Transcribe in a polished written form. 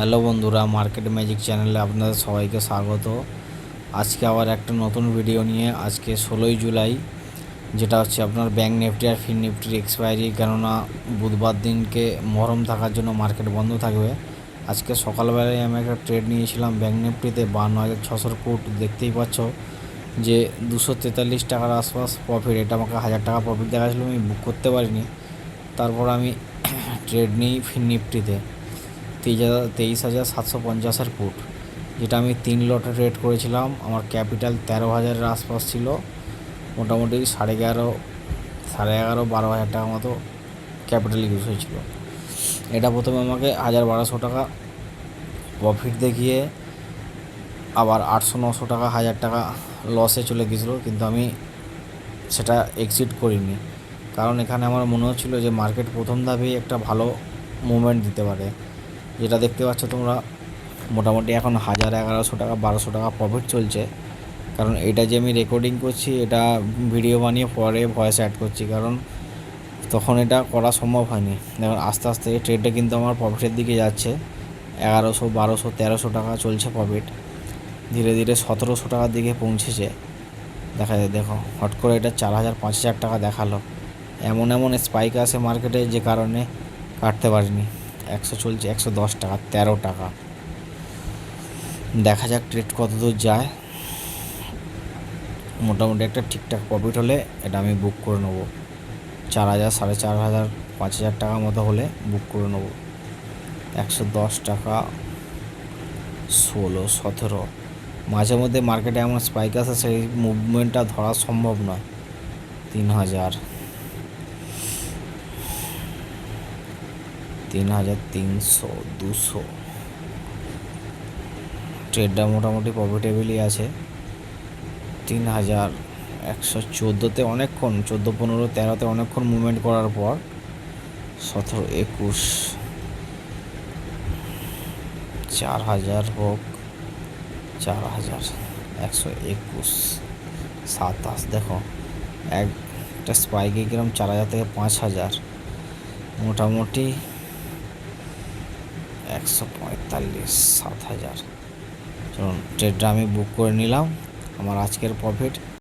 Hello বন্ধুরা, market magic চ্যানেলে আপনাদের সবাইকে স্বাগত। আজকে আবার একটা নতুন ভিডিও নিয়ে, আজকে 16ই জুলাই, যেটা হচ্ছে আপনার ব্যাঙ্ক নিফটি আর ফিন নিফটির এক্সপায়ারি। কেননা বুধবার দিনকে মহরম থাকার জন্য মার্কেট বন্ধ থাকবে। আজকে সকালবেলায় আমি একটা ট্রেড নিয়েছিলাম ব্যাঙ্ক নিফটিতে 52,600 ফুট। দেখতেই পাচ্ছ যে 243 টাকার আশপাশ প্রফিট। এটা আমাকে 1000 টাকা প্রফিট দেখাচ্ছিলো, আমি বুক করতে পারিনি। তারপর আমি ট্রেড নিই ফিন নিফটিতে 23,750 ফুট, যেটা আমি 3 লটে ট্রেড করেছিলাম। আমার ক্যাপিটাল 13,000-এর আশপাশ ছিল। মোটামুটি 11.5-12,000 টাকা মতো ক্যাপিটাল ইউজ হয়েছিল। এটা প্রথমে আমাকে 1,1200 টাকা প্রফিট দেখিয়ে আবার 800-900 টাকা 1000 টাকা লসে চলে গিয়েছিলো, কিন্তু আমি সেটা এক্সিট করিনি। কারণ এখানে আমার মনে হচ্ছিলো যে মার্কেট প্রথম ধাপেই একটা ভালো মুভমেন্ট দিতে পারে। যেটা দেখতে পাচ্ছ তোমরা, মোটামুটি এখন 1,000-1,100 টাকা 1,200 টাকা প্রফিট চলছে। কারণ এটা যে আমি রেকর্ডিং করছি, এটা ভিডিও বানিয়ে পরে ভয়েস অ্যাড করছি, কারণ তখন এটা করা সম্ভব হয়নি। দেখুন আস্তে আস্তে এই ট্রেডটা কিন্তু আমার প্রফিটের দিকে যাচ্ছে। 1,100, 1,200, 1,300 টাকা চলছে প্রফিট। ধীরে ধীরে 1,700 টাকার দিকে পৌঁছেছে। দেখা যায়, দেখো হট করে এটা 4,000, 5,000 টাকা দেখালো। এমন এমন স্পাইক আসে মার্কেটে, যে কারণে কাটতে পারিনি। 100 চলছে, 110 টাকা, 13 টাকা। দেখা যাক ট্রেড কত দূর যায়। মোটামুটি একটা ঠিকঠাক প্রফিট হলে এটা আমি বুক করে নেবো। 4,000, 4,500, 5,000 টাকা মতো হলে বুক করে নেবো। 110 টাকা, 16, 17। মাঝে মধ্যে মার্কেটে এমন স্পাইক আসে, সেই মুভমেন্টটা ধরা সম্ভব নয়। 3,000, 3,300, 200। ট্রেডটা মোটামুটি প্রফিটেবলই আছে। 3,114তে অনেকক্ষণ, 14, 15, 13তে অনেকক্ষণ মুভমেন্ট করার পর 17, 21, 4,000 হোক, 4,000, 121, 27। দেখো একটা স্পাইকে কিরম 4,000 থেকে 5,000, মোটামুটি 145, 7,000। চলুন ট্রেডটা আমি বুক করে নিলাম। আমার আজকের প্রফিট